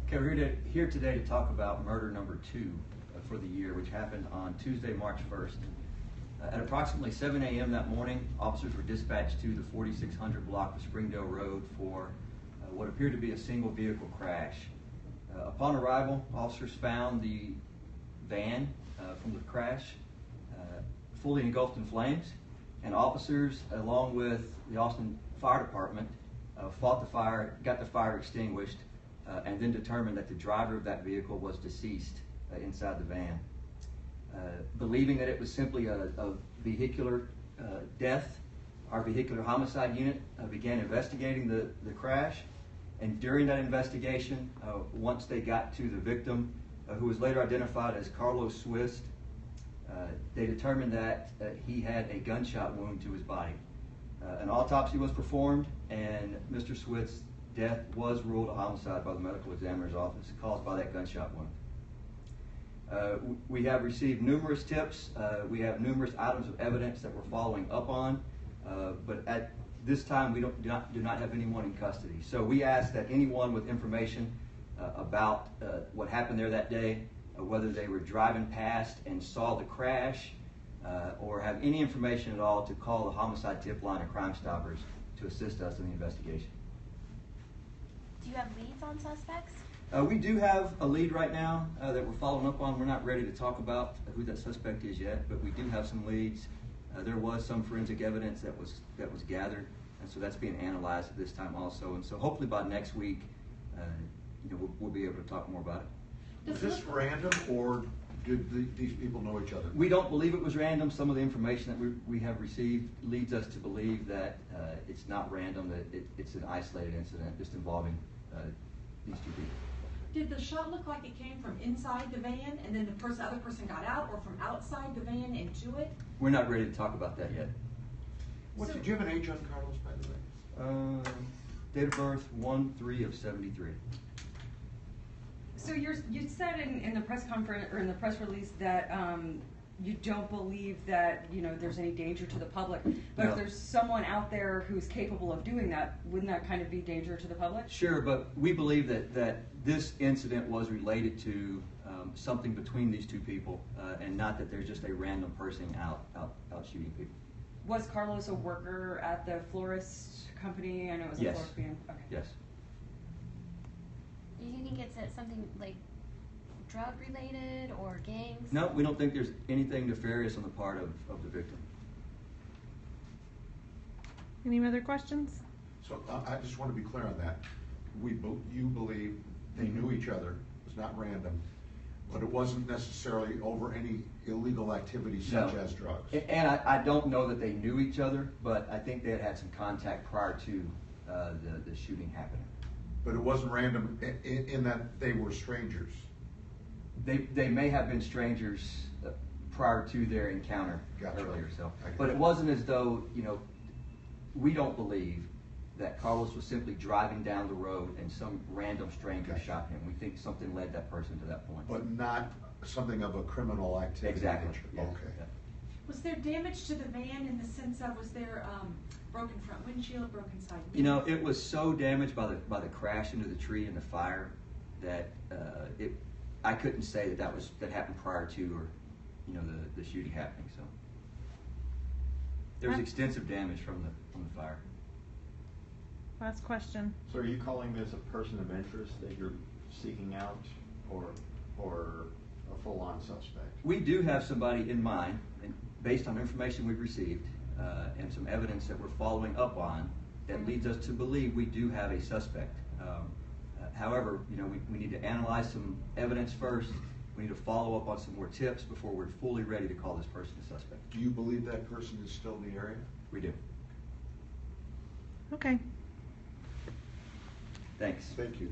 Okay, we're here today to talk about murder number 2 for the year, which happened on Tuesday, March 1st. At approximately 7 a.m. that morning, officers were dispatched to the 4600 block of Springdale Road for what appeared to be a single vehicle crash. Upon arrival, officers found the van from the crash fully engulfed in flames, and officers, along with the Austin Fire Department, fought the fire, got the fire extinguished, and then determined that the driver of that vehicle was deceased inside the van. Believing that it was simply a vehicular death, our vehicular homicide unit began investigating the crash, and during that investigation, once they got to the victim, who was later identified as Carlos Swiss, they determined that he had a gunshot wound to his body. An autopsy was performed, and Mr. Swiss' death was ruled a homicide by the medical examiner's office, caused by that gunshot wound. We have received numerous tips. We have numerous items of evidence that we're following up on, but at this time we do not have anyone in custody. So we ask that anyone with information about what happened there that day, whether they were driving past and saw the crash, or have any information at all, to call the homicide tip line of Crime Stoppers to assist us in the investigation. Do you have leads on suspects? We do have a lead right now that we're following up on. We're not ready to talk about who that suspect is yet, but we do have some leads. There was some forensic evidence that was gathered, and so that's being analyzed at this time also. And so hopefully by next week, we'll be able to talk more about it. Was this random, or did these people know each other? We don't believe it was random. Some of the information that we have received leads us to believe that it's not random, that it's an isolated incident just involving these two people. Did the shot look like it came from inside the van and then the other person got out, or from outside the van into it? We're not ready to talk about that yet. Did you have an age on Carlos, by the way? Date of birth 1/3/73. So you said in the press conference or in the press release that you don't believe that there's any danger to the public, but no. If there's someone out there who's capable of doing that, wouldn't that kind of be danger to the public? Sure, but we believe that this incident was related to something between these two people, and not that there's just a random person out shooting people. Was Carlos a worker at the florist company? I know it was a Yes. florist band. Okay. Yes. Do you think it's something like drug related or gangs? No, we don't think there's anything nefarious on the part of the victim. Any other questions? So I just want to be clear on that. You believe they knew each other, it was not random, but it wasn't necessarily over any illegal activity such as drugs. And I don't know that they knew each other, but I think they had some contact prior to the shooting happening. But it wasn't random in that they were strangers. They may have been strangers prior to their encounter earlier. So, but it wasn't as though we don't believe that Carlos was simply driving down the road and some random stranger shot him. We think something led that person to that point. But not something of a criminal activity. Exactly. Yeah. Okay. Yeah. Was there damage to the van in the sense of, was there broken front windshield, broken side windows? It was so damaged by the crash into the tree and the fire that I couldn't say that happened prior to or the shooting happening. So there was extensive damage from the fire. Last question. So are you calling this a person of interest that you're seeking out, or a full-on suspect? We do have somebody in mind, and based on information we've received and some evidence that we're following up on, that leads us to believe we do have a suspect. However, we need to analyze some evidence first. We need to follow up on some more tips before we're fully ready to call this person a suspect. Do you believe that person is still in the area? We do. Okay. Thanks. Thank you.